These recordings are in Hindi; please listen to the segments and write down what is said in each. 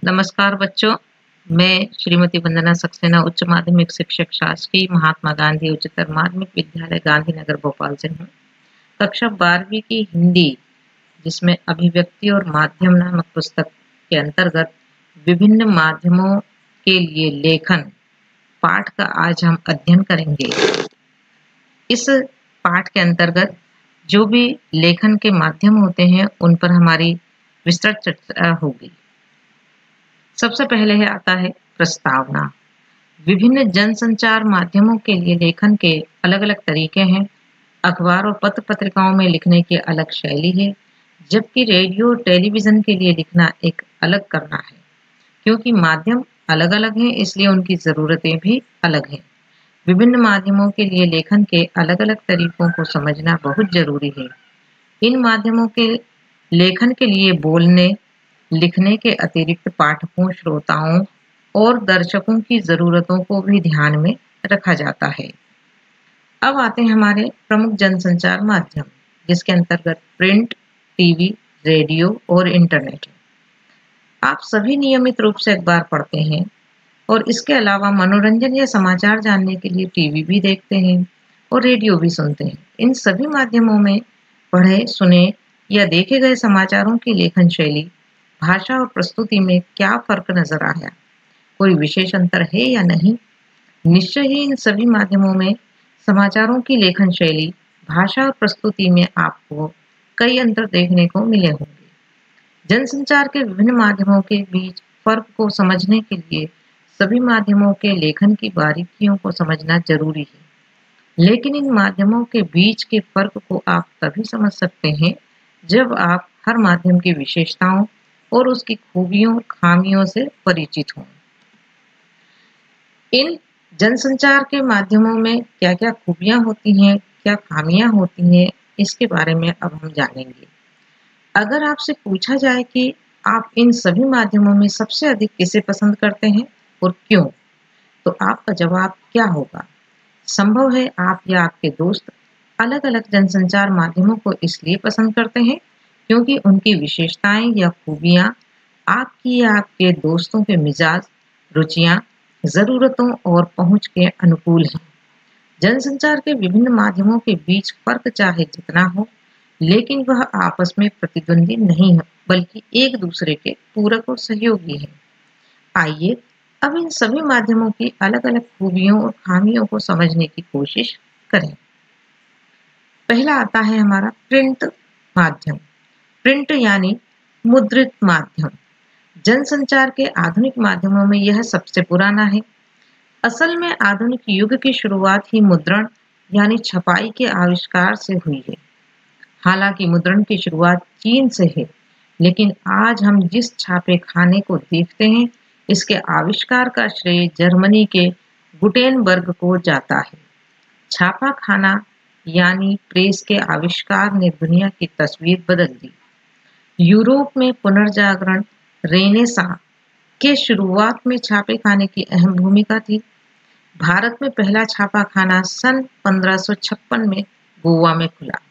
नमस्कार बच्चों, मैं श्रीमती वंदना सक्सेना उच्च माध्यमिक शिक्षक शासकीय महात्मा गांधी उच्चतर माध्यमिक विद्यालय गांधीनगर भोपाल से हूँ। कक्षा 12वीं की हिंदी, जिसमें अभिव्यक्ति और माध्यम नामक पुस्तक के अंतर्गत विभिन्न माध्यमों के लिए लेखन पाठ का आज हम अध्ययन करेंगे। इस पाठ के अंतर्गत जो भी लेखन के माध्यम होते हैं उन पर हमारी विस्तृत चर्चा होगी। सबसे पहले आता है प्रस्तावना। विभिन्न जनसंचार माध्यमों के लिए लेखन के अलग-अलग तरीके हैं। अखबार और पत्र पत्रिकाओं में लिखने की अलग शैली है, जबकि रेडियो और टेलीविजन के लिए लिखना एक अलग करना है। क्योंकि माध्यम अलग-अलग हैं, इसलिए उनकी ज़रूरतें भी अलग हैं। विभिन्न माध्यमों के लिए लेखन के अलग-अलग तरीकों को समझना बहुत ज़रूरी है। इन माध्यमों के लेखन के लिए बोलने, लिखने के अतिरिक्त पाठकों, श्रोताओं और दर्शकों की ज़रूरतों को भी ध्यान में रखा जाता है। अब आते हैं हमारे प्रमुख जनसंचार माध्यम, जिसके अंतर्गत प्रिंट, टीवी, रेडियो और इंटरनेट है। आप सभी नियमित रूप से अखबार पढ़ते हैं और इसके अलावा मनोरंजन या समाचार जानने के लिए टीवी भी देखते हैं और रेडियो भी सुनते हैं। इन सभी माध्यमों में पढ़े, सुने या देखे गए समाचारों की लेखन शैली, भाषा और प्रस्तुति में क्या फर्क नजर आया? कोई विशेष अंतर है या नहीं? निश्चय ही इन सभी माध्यमों में समाचारों की लेखन शैली, भाषा और प्रस्तुति में आपको कई अंतर देखने को मिले होंगे। जनसंचार के विभिन्न माध्यमों के बीच फर्क को समझने के लिए सभी माध्यमों के लेखन की बारीकियों को समझना जरूरी है। लेकिन इन माध्यमों के बीच के फर्क को आप तभी समझ सकते हैं जब आप हर माध्यम की विशेषताओं और उसकी खूबियों और खामियों से परिचित हों। इन जनसंचार के माध्यमों में क्या-क्या खूबियां होती हैं, क्या खामियां होती हैं, इसके बारे में अब हम जानेंगे। अगर आपसे पूछा जाए कि आप इन सभी माध्यमों में सबसे अधिक किसे पसंद करते हैं और क्यों, तो आपका जवाब क्या होगा? संभव है आप या आपके दोस्त अलग-अलग जनसंचार माध्यमों को इसलिए पसंद करते हैं क्योंकि उनकी विशेषताएं या खूबियां आपकी या आपके दोस्तों के मिजाज, रुचियां, जरूरतों और पहुंच के अनुकूल हैं। जनसंचार के विभिन्न माध्यमों के बीच फर्क चाहे जितना हो, लेकिन वह आपस में प्रतिद्वंदी नहीं है, बल्कि एक दूसरे के पूरक और सहयोगी है। आइए अब इन सभी माध्यमों की अलग-अलग खूबियों और खामियों को समझने की कोशिश करें। पहला आता है हमारा प्रिंट माध्यम। प्रिंट यानी मुद्रित माध्यम। जनसंचार के आधुनिक माध्यमों में यह सबसे पुराना है। असल में आधुनिक युग की शुरुआत ही मुद्रण यानी छपाई के आविष्कार से हुई है। हालांकि मुद्रण की शुरुआत चीन से है, लेकिन आज हम जिस छापे खाने को देखते हैं, इसके आविष्कार का श्रेय जर्मनी के गुटेनबर्ग को जाता है। छापा खाना यानी प्रेस के आविष्कार ने दुनिया की तस्वीर बदल दी। यूरोप में पुनर्जागरण रेनेसां के शुरुआत में छापे खाने की अहम भूमिका थी। भारत में पहला छापा खाना सन 1556 में गोवा में खुला।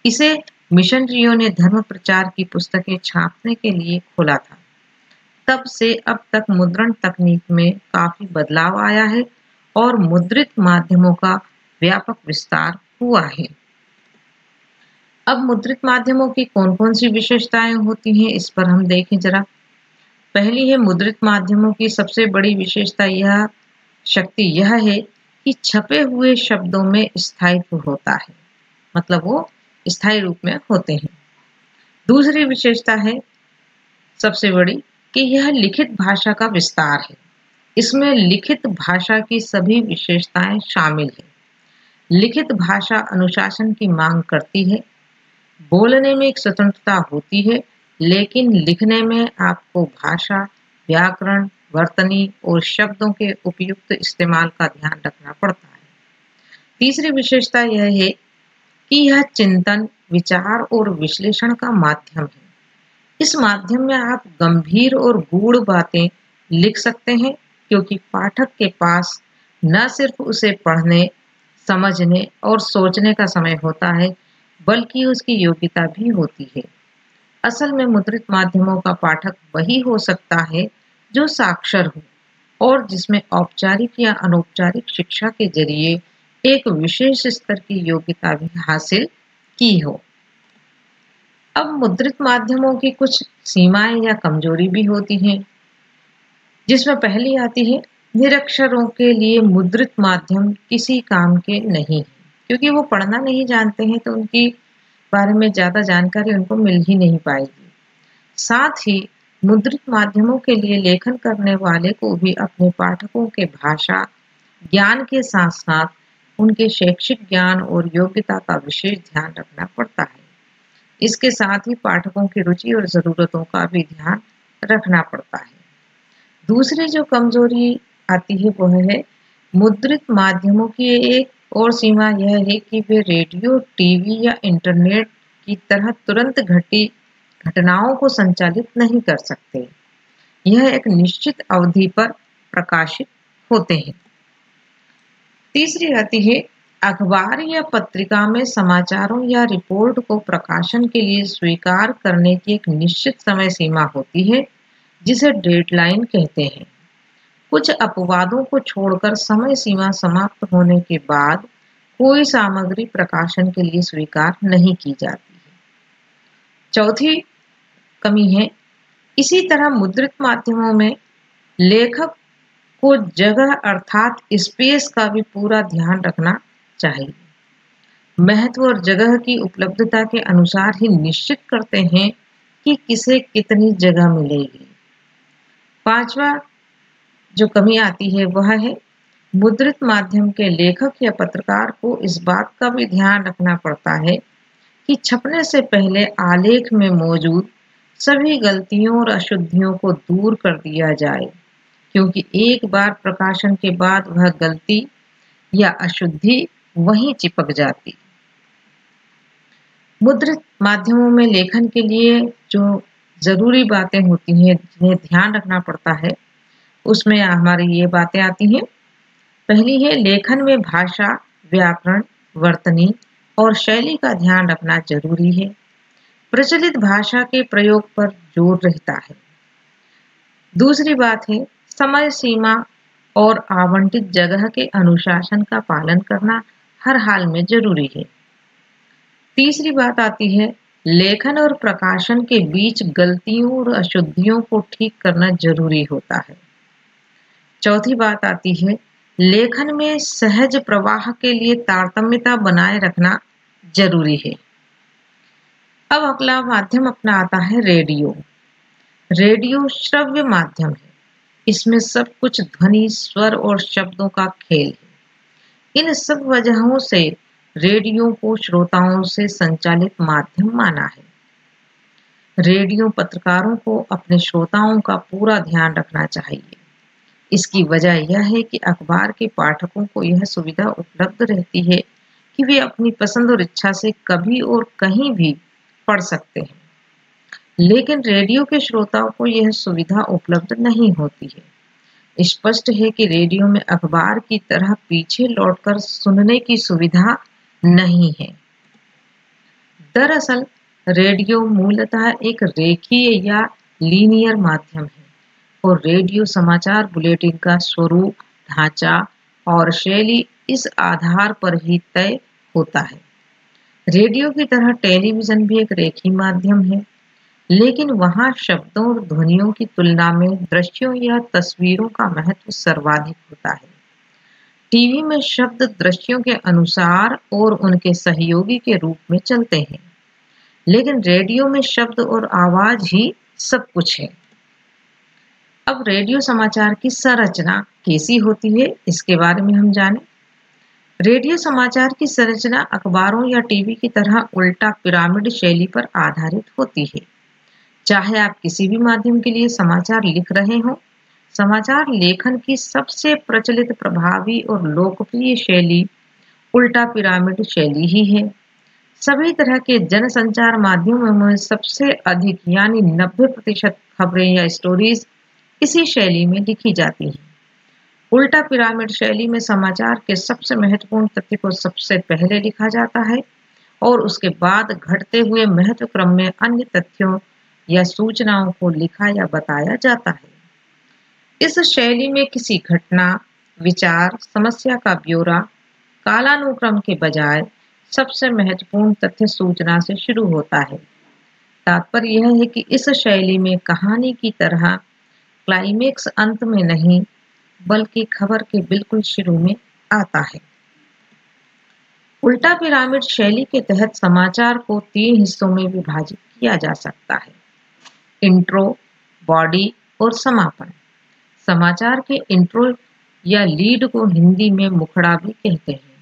इसे मिशनरियों ने धर्म प्रचार की पुस्तकें छापने के लिए खोला था। तब से अब तक मुद्रण तकनीक में काफी बदलाव आया है और मुद्रित माध्यमों का व्यापक विस्तार हुआ है। अब मुद्रित माध्यमों की कौन-कौन सी विशेषताएं होती हैं, इस पर हम देखें जरा। पहली है मुद्रित माध्यमों की सबसे बड़ी विशेषता शक्ति यह है कि छपे हुए शब्दों में स्थायित्व होता है, मतलब वो स्थायी रूप में होते हैं। दूसरी विशेषता है सबसे बड़ी कि यह लिखित भाषा का विस्तार है। इसमें लिखित भाषा की सभी विशेषताएं शामिल है। लिखित भाषा अनुशासन की मांग करती है। बोलने में एक स्वतंत्रता होती है, लेकिन लिखने में आपको भाषा, व्याकरण, वर्तनी और शब्दों के उपयुक्त इस्तेमाल का ध्यान रखना पड़ता है। तीसरी विशेषता यह है कि यह चिंतन, विचार और विश्लेषण का माध्यम है। इस माध्यम में आप गंभीर और गूढ़ बातें लिख सकते हैं, क्योंकि पाठक के पास न सिर्फ उसे पढ़ने, समझने और सोचने का समय होता है, बल्कि उसकी योग्यता भी होती है। असल में मुद्रित माध्यमों का पाठक वही हो सकता है जो साक्षर हो और जिसमें औपचारिक या अनौपचारिक शिक्षा के जरिए एक विशेष स्तर की योग्यता भी हासिल की हो। अब मुद्रित माध्यमों की कुछ सीमाएं या कमजोरी भी होती हैं, जिसमें पहली आती है निरक्षरों के लिए मुद्रित माध्यम किसी काम के नहीं है, क्योंकि वो पढ़ना नहीं जानते हैं तो उनकी बारे में ज्यादा जानकारी उनको मिल ही नहीं पाएगी। साथ ही मुद्रित माध्यमों के लिए लेखन करने वाले को भी अपने पाठकों के भाषा ज्ञान के साथ साथ उनके शैक्षिक ज्ञान और योग्यता का विशेष ध्यान रखना पड़ता है। इसके साथ ही पाठकों की रुचि और जरूरतों का भी ध्यान रखना पड़ता है। दूसरी जो कमजोरी आती है वह है मुद्रित माध्यमों की एक और सीमा यह है कि वे रेडियो, टीवी या इंटरनेट की तरह तुरंत घटी घटनाओं को संचालित नहीं कर सकते। यह एक निश्चित अवधि पर प्रकाशित होते हैं। तीसरी आती है अखबार या पत्रिका में समाचारों या रिपोर्ट को प्रकाशन के लिए स्वीकार करने की एक निश्चित समय सीमा होती है, जिसे डेडलाइन कहते हैं। कुछ अपवादों को छोड़कर समय सीमा समाप्त होने के बाद कोई सामग्री प्रकाशन के लिए स्वीकार नहीं की जाती है। चौथी कमी है इसी तरह मुद्रित माध्यमों में लेखक को जगह अर्थात स्पेस का भी पूरा ध्यान रखना चाहिए। महत्व और जगह की उपलब्धता के अनुसार ही निश्चित करते हैं कि किसे कितनी जगह मिलेगी। पांचवा जो कमी आती है वह है मुद्रित माध्यम के लेखक या पत्रकार को इस बात का भी ध्यान रखना पड़ता है कि छपने से पहले आलेख में मौजूद सभी गलतियों और अशुद्धियों को दूर कर दिया जाए, क्योंकि एक बार प्रकाशन के बाद वह गलती या अशुद्धि वहीं चिपक जाती। मुद्रित माध्यमों में लेखन के लिए जो जरूरी बातें होती हैं जिन्हें ध्यान रखना पड़ता है, उसमें हमारी ये बातें आती हैं। पहली है लेखन में भाषा, व्याकरण, वर्तनी और शैली का ध्यान रखना जरूरी है। प्रचलित भाषा के प्रयोग पर जोर रहता है। दूसरी बात है समय सीमा और आवंटित जगह के अनुशासन का पालन करना हर हाल में जरूरी है। तीसरी बात आती है लेखन और प्रकाशन के बीच गलतियों और अशुद्धियों को ठीक करना जरूरी होता है। चौथी बात आती है लेखन में सहज प्रवाह के लिए तारतम्यता बनाए रखना जरूरी है। अब अगला माध्यम अपना आता है रेडियो। रेडियो श्रव्य माध्यम है। इसमें सब कुछ ध्वनि, स्वर और शब्दों का खेल है। इन सब वजहों से रेडियो को श्रोताओं से संचालित माध्यम माना है। रेडियो पत्रकारों को अपने श्रोताओं का पूरा ध्यान रखना चाहिए। इसकी वजह यह है कि अखबार के पाठकों को यह सुविधा उपलब्ध रहती है कि वे अपनी पसंद और इच्छा से कभी और कहीं भी पढ़ सकते हैं, लेकिन रेडियो के श्रोताओं को यह सुविधा उपलब्ध नहीं होती है। स्पष्ट है कि रेडियो में अखबार की तरह पीछे लौटकर सुनने की सुविधा नहीं है। दरअसल रेडियो मूलतः एक रेखीय या लीनियर माध्यम है और रेडियो समाचार बुलेटिन का स्वरूप, ढांचा और शैली इस आधार पर ही तय होता है। रेडियो की तरह टेलीविजन भी एक रेखीय माध्यम है, लेकिन वहां शब्दों और ध्वनियों की तुलना में दृश्यों या तस्वीरों का महत्व सर्वाधिक होता है। टीवी में शब्द दृश्यों के अनुसार और उनके सहयोगी के रूप में चलते हैं, लेकिन रेडियो में शब्द और आवाज ही सब कुछ है। अब रेडियो समाचार की संरचना कैसी होती है, इसके बारे में हम जानें। रेडियो समाचार की संरचना अखबारों या टीवी की तरह उल्टा पिरामिड शैली पर आधारित होती है। चाहे आप किसी भी माध्यम के लिए समाचार लिख रहे हो, समाचार लेखन की सबसे प्रचलित, प्रभावी और लोकप्रिय शैली उल्टा पिरामिड शैली ही है। सभी तरह के जनसंचार माध्यमों में सबसे अधिक यानी 90% खबरें या स्टोरीज इसी शैली में लिखी जाती हैं। उल्टा पिरामिड शैली में समाचार के सबसे महत्वपूर्ण तथ्य को सबसे पहले लिखा जाता है और उसके बाद घटते हुए महत्व क्रम में अन्य तथ्यों या सूचनाओं को लिखा या बताया जाता है। इस शैली में किसी घटना, विचार, समस्या का ब्यौरा कालानुक्रम के बजाय सबसे महत्वपूर्ण तथ्य सूचना से शुरू होता है। तात्पर्य यह है कि इस शैली में कहानी की तरह क्लाइमेक्स अंत में नहीं, बल्कि खबर के बिल्कुल शुरू में आता है। उल्टा पिरामिड शैली के तहत समाचार को 3 हिस्सों में विभाजित किया जा सकता है: इंट्रो, बॉडी और समापन। समाचार के इंट्रो या लीड को हिंदी में मुखड़ा भी कहते हैं।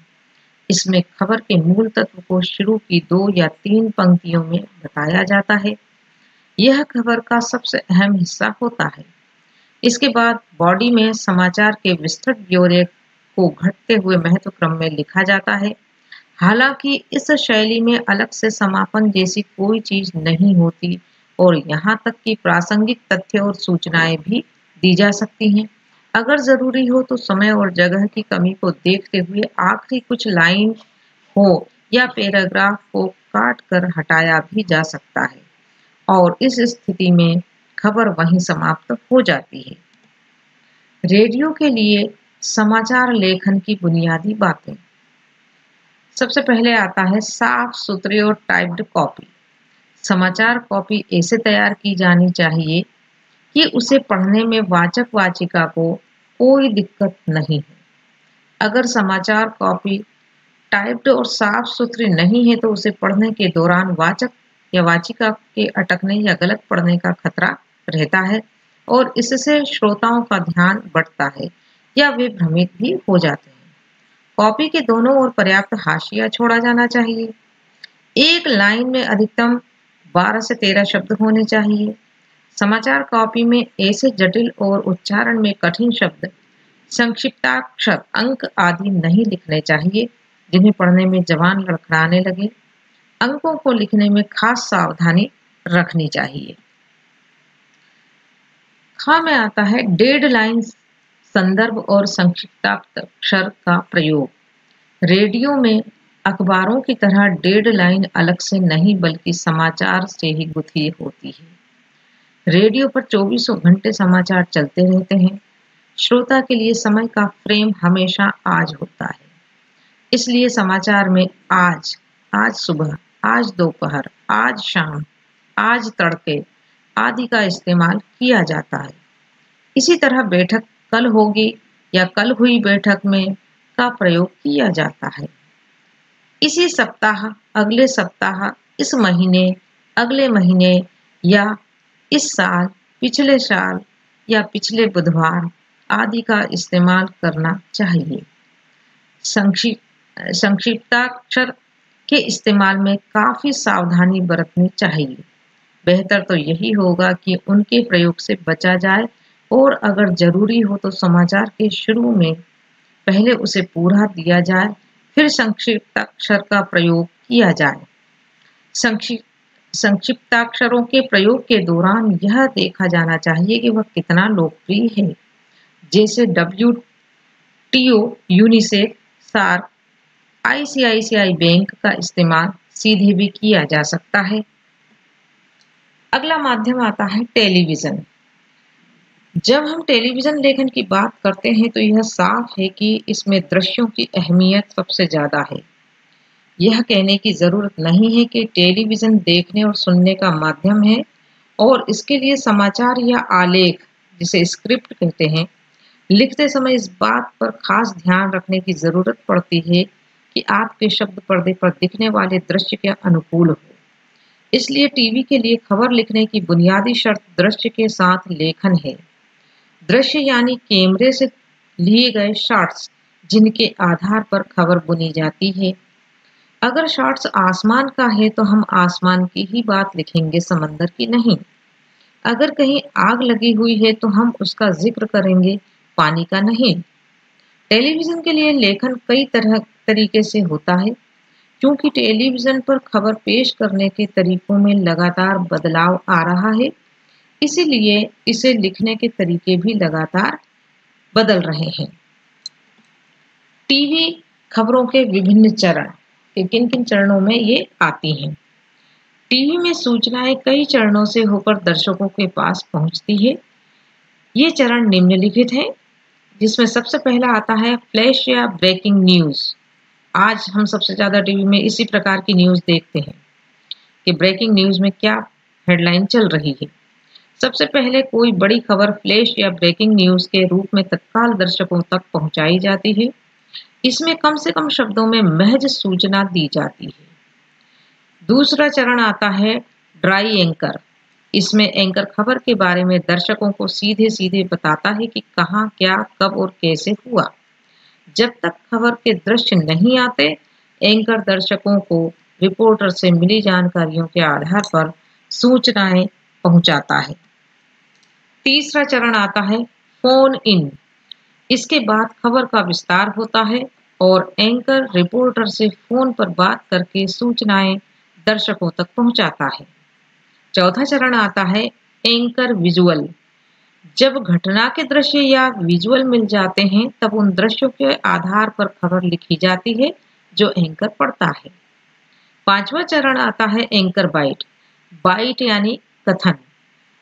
इसमें खबर के मूल तत्व को शुरू की 2 या 3 पंक्तियों में बताया जाता है। यह खबर का सबसे अहम हिस्सा होता है। इसके बाद बॉडी में समाचार के विस्तृत ब्यौरे को घटते हुए महत्व क्रम में लिखा जाता है। हालांकि इस शैली में अलग से समापन जैसी कोई चीज नहीं होती और यहाँ तक कि प्रासंगिक तथ्य और सूचनाएं भी दी जा सकती हैं। अगर जरूरी हो तो समय और जगह की कमी को देखते हुए आखिरी कुछ लाइन हो या पैराग्राफ को काट कर हटाया भी जा सकता है और इस स्थिति में खबर वहीं समाप्त हो जाती है। रेडियो के लिए समाचार लेखन की बुनियादी बातें। सबसे पहले आता है साफ सुथरी और टाइप्ड कॉपी। समाचार कॉपी ऐसे तैयार की जानी चाहिए कि उसे पढ़ने में वाचक वाचिका को कोई दिक्कत नहीं है। अगर समाचार कॉपी टाइप्ड और साफ सुथरी नहीं है तो उसे पढ़ने के दौरान वाचक या वाचिका के अटकने या गलत पढ़ने का खतरा रहता है और इससे श्रोताओं का ध्यान बढ़ता है या वे भ्रमित भी हो जाते हैं। कॉपी के दोनों ओर पर्याप्त हाशिया छोड़ा जाना चाहिए। एक लाइन में अधिकतम 12 से 13 शब्द होने चाहिए। समाचार कॉपी में ऐसे जटिल और उच्चारण में कठिन शब्द, संक्षिप्ताक्षर, अंक आदि नहीं लिखने चाहिए जिन्हें पढ़ने में जबान लड़खड़ाने लगे। अंकों को लिखने में खास सावधानी रखनी चाहिए। ख में आता है डेडलाइन, संदर्भ और संक्षिप्ताक्षर का प्रयोग। रेडियो में अखबारों की तरह डेडलाइन अलग से नहीं बल्कि समाचार से ही गुथी होती है। रेडियो पर 24 घंटे समाचार चलते रहते हैं। श्रोता के लिए समय का फ्रेम हमेशा आज होता है। इसलिए समाचार में आज, आज सुबह, आज दोपहर, आज शाम, आज तड़के आदि का इस्तेमाल किया जाता है। इसी तरह बैठक कल होगी या कल हुई बैठक में का प्रयोग किया जाता है। इसी सप्ताह, अगले सप्ताह, इस महीने, अगले महीने या इस साल, पिछले साल या पिछले बुधवार आदि का इस्तेमाल करना चाहिए। संक्षिप्ताक्षर के इस्तेमाल में काफी सावधानी बरतनी चाहिए। बेहतर तो यही होगा कि उनके प्रयोग से बचा जाए और अगर जरूरी हो तो समाचार के शुरू में पहले उसे पूरा दिया जाए, फिर संक्षिप्ताक्षर का प्रयोग किया जाए। संक्षिप्ताक्षरों के प्रयोग के दौरान यह देखा जाना चाहिए कि वह कितना लोकप्रिय है, जैसे WTO, UNICEF, SAARC, ICICI bank का इस्तेमाल सीधे भी किया जा सकता है। अगला माध्यम आता है टेलीविजन। जब हम टेलीविजन लेखन की बात करते हैं तो यह साफ है कि इसमें दृश्यों की अहमियत सबसे ज्यादा है। यह कहने की जरूरत नहीं है कि टेलीविजन देखने और सुनने का माध्यम है और इसके लिए समाचार या आलेख, जिसे स्क्रिप्ट कहते हैं, लिखते समय इस बात पर खास ध्यान रखने की जरूरत पड़ती है कि आपके शब्द पर्दे पर दिखने वाले दृश्य के अनुकूल हो। इसलिए टीवी के लिए खबर लिखने की बुनियादी शर्त दृश्य के साथ लेखन है। दृश्य यानी कैमरे से लिए गए शॉट्स जिनके आधार पर खबर बुनी जाती है। अगर शॉट्स आसमान का है तो हम आसमान की ही बात लिखेंगे, समंदर की नहीं। अगर कहीं आग लगी हुई है तो हम उसका जिक्र करेंगे, पानी का नहीं। टेलीविजन के लिए लेखन कई तरीके से होता है। क्योंकि टेलीविजन पर खबर पेश करने के तरीकों में लगातार बदलाव आ रहा है, इसीलिए इसे लिखने के तरीके भी लगातार बदल रहे हैं। टीवी खबरों के विभिन्न चरण, किन किन चरणों में ये आती हैं। टीवी में सूचनाएं कई चरणों से होकर दर्शकों के पास पहुंचती है। ये चरण निम्नलिखित हैं, जिसमें सबसे पहला आता है फ्लैश या ब्रेकिंग न्यूज़। आज हम सबसे ज़्यादा टीवी में इसी प्रकार की न्यूज़ देखते हैं कि ब्रेकिंग न्यूज़ में क्या हेडलाइन चल रही है। सबसे पहले कोई बड़ी खबर फ्लैश या ब्रेकिंग न्यूज़ के रूप में तत्काल दर्शकों तक पहुंचाई जाती है। इसमें कम से कम शब्दों में महज सूचना दी जाती है। दूसरा चरण आता है ड्राई एंकर। इसमें एंकर खबर के बारे में दर्शकों को सीधे सीधे बताता है कि कहाँ, क्या, कब और कैसे हुआ। जब तक खबर के दृश्य नहीं आते, एंकर दर्शकों को रिपोर्टर से मिली जानकारियों के आधार पर सूचनाएं पहुंचाता है। तीसरा चरण आता है फोन इन। इसके बाद खबर का विस्तार होता है और एंकर रिपोर्टर से फोन पर बात करके सूचनाएं दर्शकों तक पहुंचाता है। चौथा चरण आता है एंकर विजुअल। जब घटना के दृश्य या विजुअल मिल जाते हैं, तब उन दृश्यों के आधार पर खबर लिखी जाती है जो एंकर पढ़ता है। पांचवा चरण आता है एंकर बाइट। बाइट यानी कथन।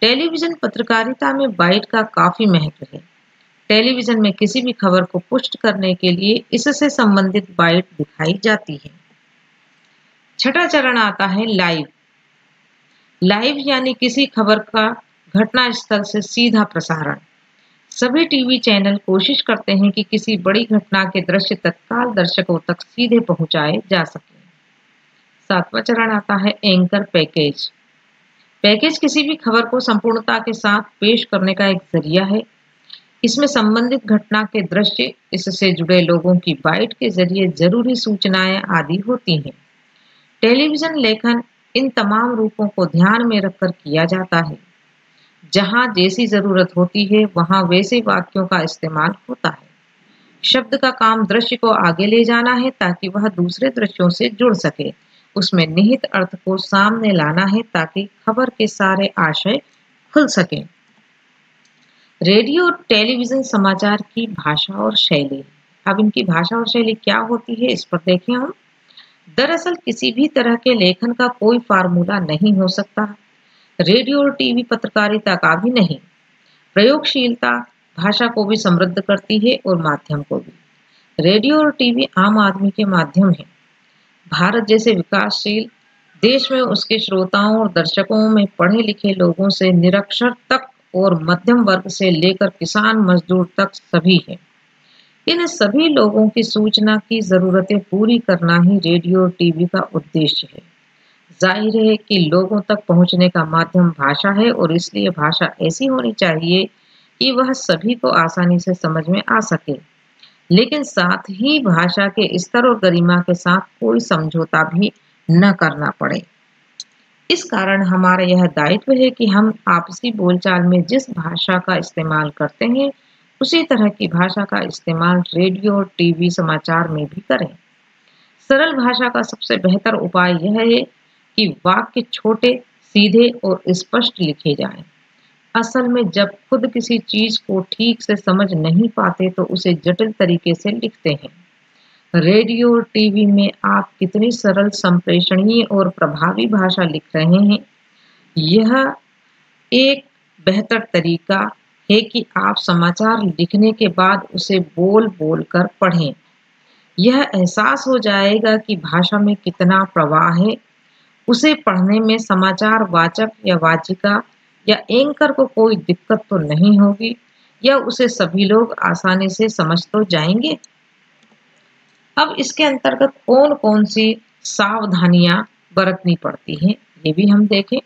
टेलीविजन पत्रकारिता में बाइट का काफी महत्व है। टेलीविजन में किसी भी खबर को पुष्ट करने के लिए इससे संबंधित बाइट दिखाई जाती है। छठा चरण आता है लाइव। लाइव यानी किसी खबर का घटना स्थल से सीधा प्रसारण। सभी टीवी चैनल कोशिश करते हैं कि किसी बड़ी घटना के दृश्य तत्काल दर्शकों तक सीधे पहुंचाए जा सके। सातवां चरण आता है एंकर पैकेज। पैकेज किसी भी खबर को संपूर्णता के साथ पेश करने का एक जरिया है। इसमें संबंधित घटना के दृश्य, इससे जुड़े लोगों की बाइट के जरिए जरूरी सूचनाएं आदि होती हैं। टेलीविजन लेखन इन तमाम रूपों को ध्यान में रखकर किया जाता है। जहां जैसी जरूरत होती है, वहां वैसे वाक्यों का इस्तेमाल होता है। शब्द का काम दृश्य को आगे ले जाना है ताकि वह दूसरे दृश्यों से जुड़ सके। उसमें निहित अर्थ को सामने लाना है ताकि खबर के सारे आशय खुल सके। रेडियो और टेलीविजन समाचार की भाषा और शैली। अब इनकी भाषा और शैली क्या होती है, इस पर देखें हम। दरअसल किसी भी तरह के लेखन का कोई फार्मूला नहीं हो सकता, रेडियो और टीवी पत्रकारिता का भी नहीं। प्रयोगशीलता भाषा को भी समृद्ध करती है और माध्यम को भी। रेडियो और टीवी आम आदमी के माध्यम है। भारत जैसे विकासशील देश में उसके श्रोताओं और दर्शकों में पढ़े लिखे लोगों से निरक्षर तक और मध्यम वर्ग से लेकर किसान मजदूर तक सभी है। इन सभी लोगों की सूचना की जरूरतें पूरी करना ही रेडियो और टीवी का उद्देश्य है। जाहिर है कि लोगों तक पहुंचने का माध्यम भाषा है और इसलिए भाषा ऐसी होनी चाहिए कि वह सभी को आसानी से समझ में आ सके, लेकिन साथ ही भाषा के स्तर और गरिमा के साथ कोई समझौता भी न करना पड़े। इस कारण हमारा यह दायित्व है कि हम आपसी बोलचाल में जिस भाषा का इस्तेमाल करते हैं, उसी तरह की भाषा का इस्तेमाल रेडियो और टीवी समाचार में भी करें। सरल भाषा का सबसे बेहतर उपाय यह है कि वाक्य छोटे, सीधे और स्पष्ट लिखे जाएं। असल में जब खुद किसी चीज को ठीक से समझ नहीं पाते तो उसे जटिल तरीके से लिखते हैं। रेडियो और टीवी में आप कितनी सरल, संप्रेषणीय और प्रभावी भाषा लिख रहे हैं, यह एक बेहतर तरीका है कि आप समाचार लिखने के बाद उसे बोल बोल कर पढ़ें। यह एहसास हो जाएगा कि भाषा में कितना प्रवाह है। उसे पढ़ने में समाचार वाचक या वाचिका या एंकर को कोई दिक्कत तो नहीं होगी, या उसे सभी लोग आसानी से समझ तो जाएंगे। अब इसके अंतर्गत कौन कौन सी सावधानियां बरतनी पड़ती हैं, ये भी हम देखें।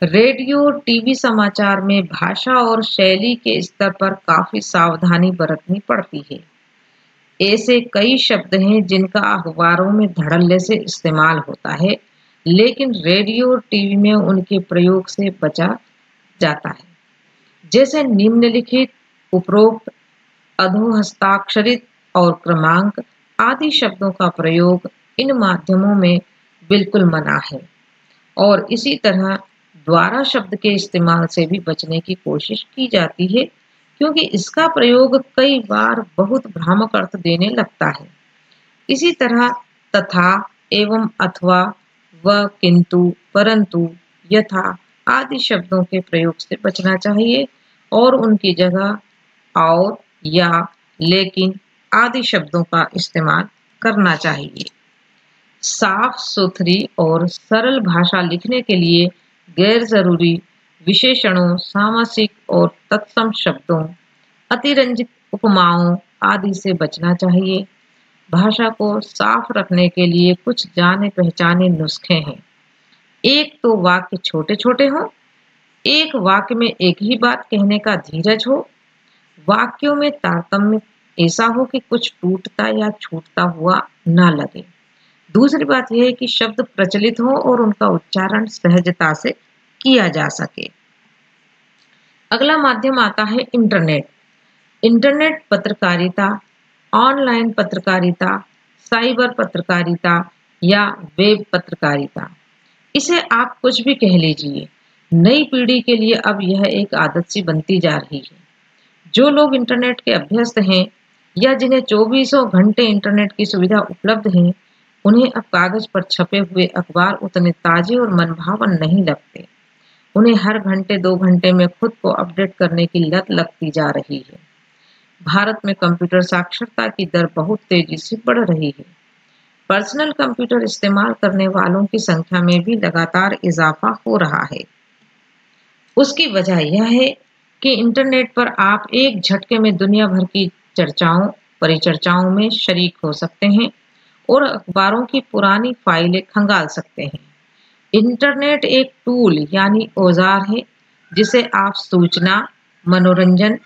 रेडियो और टीवी समाचार में भाषा और शैली के स्तर पर काफी सावधानी बरतनी पड़ती है। ऐसे कई शब्द हैं जिनका अखबारों में धड़ल्ले से इस्तेमाल होता है, लेकिन रेडियो और टीवी में उनके प्रयोग से बचा जाता है। जैसे निम्नलिखित, उपरोक्त, अधोहस्ताक्षरित और क्रमांक आदि शब्दों का प्रयोग इन माध्यमों में बिल्कुल मना है। और इसी तरह द्वारा शब्द के इस्तेमाल से भी बचने की कोशिश की जाती है, क्योंकि इसका प्रयोग कई बार बहुत भ्रामक अर्थ देने लगता है। इसी तरह तथा, एवं, अथवा, व, किंतु, परंतु, यथा आदि शब्दों के प्रयोग से बचना चाहिए और उनकी जगह और, या, लेकिन आदि शब्दों का इस्तेमाल करना चाहिए। साफ सुथरी और सरल भाषा लिखने के लिए गैर जरूरी विशेषणों, सामासिक और तत्सम शब्दों, अतिरंजित उपमाओं आदि से बचना चाहिए। भाषा को साफ रखने के लिए कुछ जाने पहचाने नुस्खे हैं। एक तो वाक्य छोटे छोटे हों, एक वाक्य में एक ही बात कहने का धीरज हो, वाक्यों में तारतम्य ऐसा हो कि कुछ टूटता या छूटता हुआ ना लगे। दूसरी बात यह है कि शब्द प्रचलित हो और उनका उच्चारण सहजता से किया जा सके। अगला माध्यम आता है इंटरनेट। इंटरनेट पत्रकारिता, ऑनलाइन पत्रकारिता, साइबर पत्रकारिता या वेब पत्रकारिता, इसे आप कुछ भी कह लीजिए, नई पीढ़ी के लिए अब यह एक आदत सी बनती जा रही है। जो लोग इंटरनेट के अभ्यस्त हैं या जिन्हें चौबीसों घंटे इंटरनेट की सुविधा उपलब्ध है, उन्हें अब कागज पर छपे हुए अखबार उतने ताजे और मनभावन नहीं लगते। उन्हें हर घंटे 2 घंटे में खुद को अपडेट करने की लत लगती जा रही है। भारत में कंप्यूटर साक्षरता की दर बहुत तेजी से बढ़ रही है। पर्सनल कंप्यूटर इस्तेमाल करने वालों की संख्या में भी लगातार इजाफा हो रहा है। उसकी वजह यह है कि इंटरनेट पर आप एक झटके में दुनिया भर की चर्चाओं, परिचर्चाओं में शरीक हो सकते हैं और अखबारों की पुरानी फाइलें खंगाल सकते हैं। इंटरनेट एक टूल यानी औजार है जिसे आप सूचना, मनोरंजन,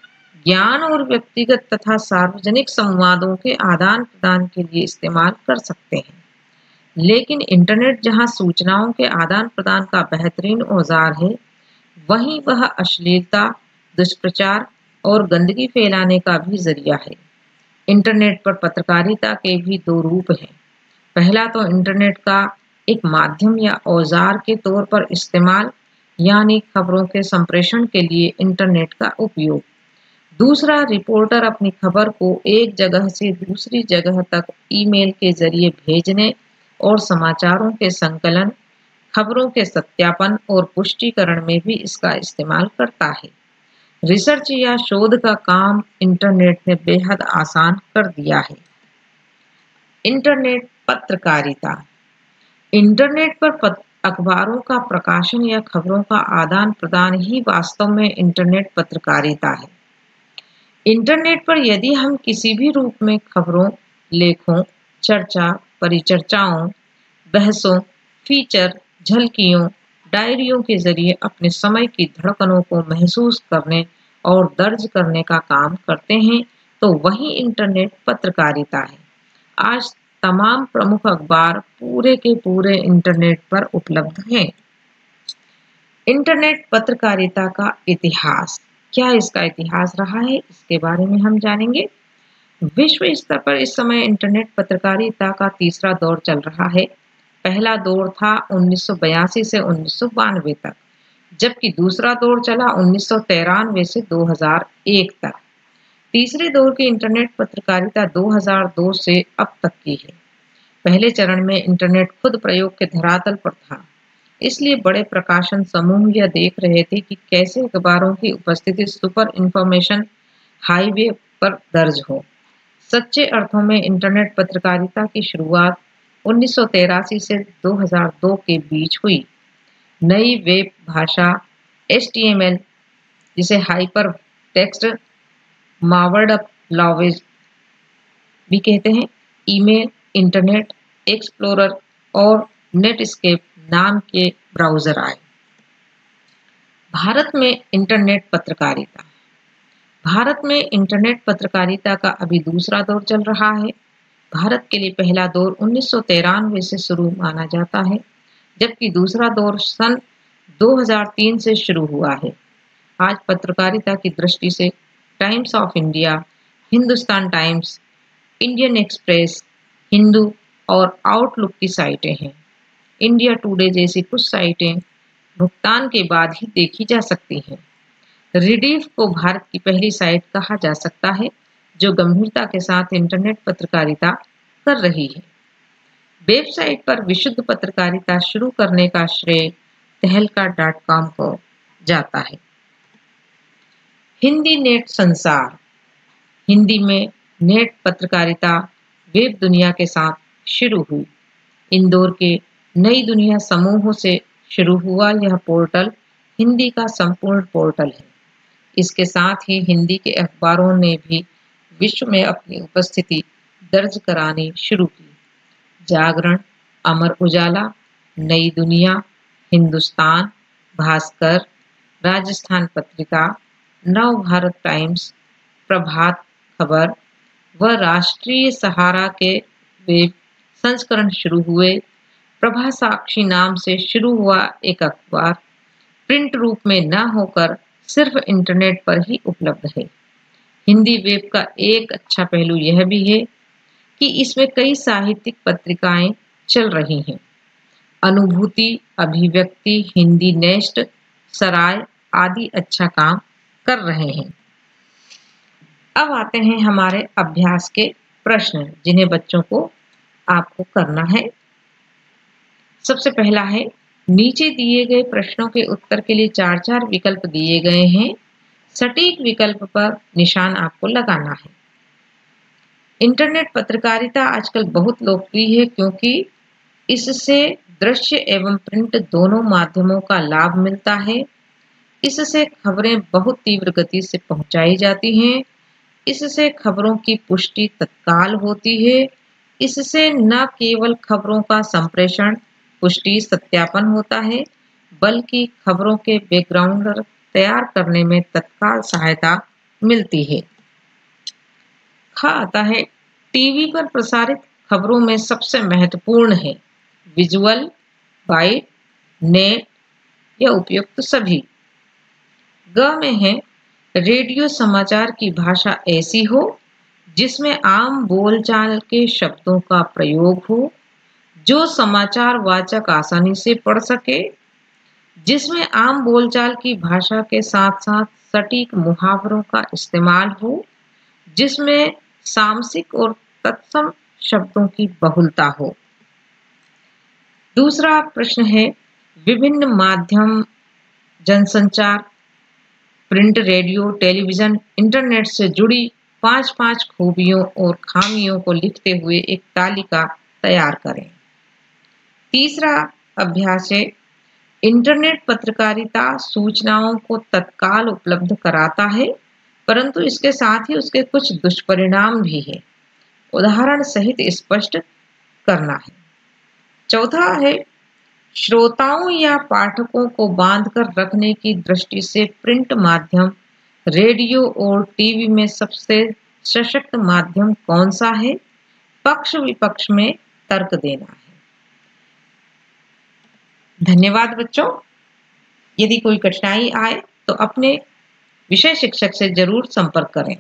ज्ञान और व्यक्तिगत तथा सार्वजनिक संवादों के आदान प्रदान के लिए इस्तेमाल कर सकते हैं। लेकिन इंटरनेट जहां सूचनाओं के आदान प्रदान का बेहतरीन औजार है, वहीं वह अश्लीलता, दुष्प्रचार और गंदगी फैलाने का भी जरिया है। इंटरनेट पर पत्रकारिता के भी 2 रूप हैं। पहला तो इंटरनेट का एक माध्यम या औजार के तौर पर इस्तेमाल, यानी खबरों के संप्रेषण के लिए इंटरनेट का उपयोग। दूसरा, रिपोर्टर अपनी खबर को एक जगह से दूसरी जगह तक ईमेल के जरिए भेजने और समाचारों के संकलन, खबरों के सत्यापन और पुष्टिकरण में भी इसका इस्तेमाल करता है। रिसर्च या शोध का काम इंटरनेट ने बेहद आसान कर दिया है। इंटरनेट पत्रकारिता। इंटरनेट पर अखबारों का प्रकाशन या खबरों का आदान प्रदान ही वास्तव में इंटरनेट पत्रकारिता है। इंटरनेट पर यदि हम किसी भी रूप में खबरों, लेखों, चर्चा, परिचर्चाओं, बहसों, फीचर, झलकियों, डायरियों के जरिए अपने समय की धड़कनों को महसूस करने और दर्ज करने का काम करते हैं, तो वही इंटरनेट पत्रकारिता है। आज तमाम प्रमुख अखबार पूरे के पूरे इंटरनेट पर उपलब्ध हैं। इंटरनेट पत्रकारिता का इतिहास। क्या इसका इतिहास रहा है, इसके बारे में हम जानेंगे। विश्व स्तर पर इस समय इंटरनेट पत्रकारिता का तीसरा दौर चल रहा है। पहला दौर था 1982 से 1992 तक, जबकि दूसरा दौर चला 1993 से 2001 तक। तीसरे दौर की इंटरनेट पत्रकारिता 2002 से अब तक की है। पहले चरण में इंटरनेट खुद प्रयोग के धरातल पर था, इसलिए बड़े प्रकाशन समूह यह देख रहे थे कि कैसे अखबारों की उपस्थिति सुपर इंफॉर्मेशन हाईवे पर दर्ज हो। सच्चे अर्थों में इंटरनेट पत्रकारिता की शुरुआत 1983 से 2002 के बीच हुई। नई वेब भाषा HTML, जिसे हाइपर टेक्स्ट मार्कअप लैंग्वेज भी कहते हैं, ईमेल, इंटरनेट एक्सप्लोरर और नेटस्केप नाम के ब्राउजर आए। भारत में इंटरनेट पत्रकारिता। भारत में इंटरनेट पत्रकारिता का अभी दूसरा दौर चल रहा है। भारत के लिए पहला दौर 1993 से शुरू माना जाता है, जबकि दूसरा दौर सन 2003 से शुरू हुआ है। आज पत्रकारिता की दृष्टि से times of India, Hindustan times, Indian express, Hindu और आउटलुक की साइटें हैं। इंडिया टुडे जैसी कुछ साइटें भुगतान के बाद ही देखी जा सकती हैं। रिडीफ को भारत की पहली साइट कहा जा सकता है जो गंभीरता के साथ इंटरनेट पत्रकारिता कर रही है। वेबसाइट पर विशुद्ध पत्रकारिता शुरू करने का श्रेय तहलका.com को जाता है। हिंदी नेट संसार। हिंदी में नेट पत्रकारिता वेब दुनिया के साथ शुरू हुई। इंदौर के नई दुनिया समूहों से शुरू हुआ यह पोर्टल हिंदी का संपूर्ण पोर्टल है। इसके साथ ही हिंदी के अखबारों ने भी विश्व में अपनी उपस्थिति दर्ज करानी शुरू की। जागरण, अमर उजाला, नई दुनिया, हिंदुस्तान, भास्कर, राजस्थान पत्रिका, नव भारत टाइम्स, प्रभात खबर व राष्ट्रीय सहारा के वेब संस्करण शुरू हुए। प्रभा साक्षी नाम से शुरू हुआ एक अखबार प्रिंट रूप में न होकर सिर्फ इंटरनेट पर ही उपलब्ध है। हिंदी वेब का एक अच्छा पहलू यह भी है कि इसमें कई साहित्यिक पत्रिकाएं चल रही हैं। अनुभूति, अभिव्यक्ति, हिंदी नेस्ट, सराय आदि अच्छा काम कर रहे हैं। अब आते हैं हमारे अभ्यास के प्रश्न जिन्हें बच्चों को आपको करना है। सबसे पहला है, नीचे दिए गए प्रश्नों के उत्तर के लिए 4-4 विकल्प दिए गए हैं। सटीक विकल्प पर निशान आपको लगाना है। इंटरनेट पत्रकारिता आजकल बहुत लोकप्रिय है क्योंकि इससे दृश्य एवं प्रिंट दोनों माध्यमों का लाभ मिलता है। इससे खबरें बहुत तीव्र गति से पहुंचाई जाती हैं। इससे खबरों की पुष्टि तत्काल होती है। इससे न केवल खबरों का संप्रेषण, पुष्टि, सत्यापन होता है, बल्कि खबरों के बैकग्राउंड तैयार करने में तत्काल सहायता मिलती है। ख आता है, टीवी पर प्रसारित खबरों में सबसे महत्वपूर्ण है विजुअल, बाइट, नेट या उपयुक्त सभी। ग में है, रेडियो समाचार की भाषा ऐसी हो जिसमें आम बोलचाल के शब्दों का प्रयोग हो, जो समाचार वाचक आसानी से पढ़ सके, जिसमें आम बोलचाल की भाषा के साथ साथ सटीक मुहावरों का इस्तेमाल हो, जिसमें सामसिक और तत्सम शब्दों की बहुलता हो। दूसरा प्रश्न है, विभिन्न माध्यम जनसंचार, प्रिंट, रेडियो, टेलीविजन, इंटरनेट से जुड़ी 5-5 खूबियों और खामियों को लिखते हुए एक तालिका तैयार करें। तीसरा अभ्यास है, इंटरनेट पत्रकारिता सूचनाओं को तत्काल उपलब्ध कराता है, परंतु इसके साथ ही उसके कुछ दुष्परिणाम भी है। उदाहरण सहित स्पष्ट करना है। चौथा है, श्रोताओं या पाठकों को बांधकर रखने की दृष्टि से प्रिंट माध्यम, रेडियो और टीवी में सबसे सशक्त माध्यम कौन सा है? पक्ष विपक्ष में तर्क देना है। धन्यवाद बच्चों। यदि कोई कठिनाई आए तो अपने विषय शिक्षक से जरूर संपर्क करें।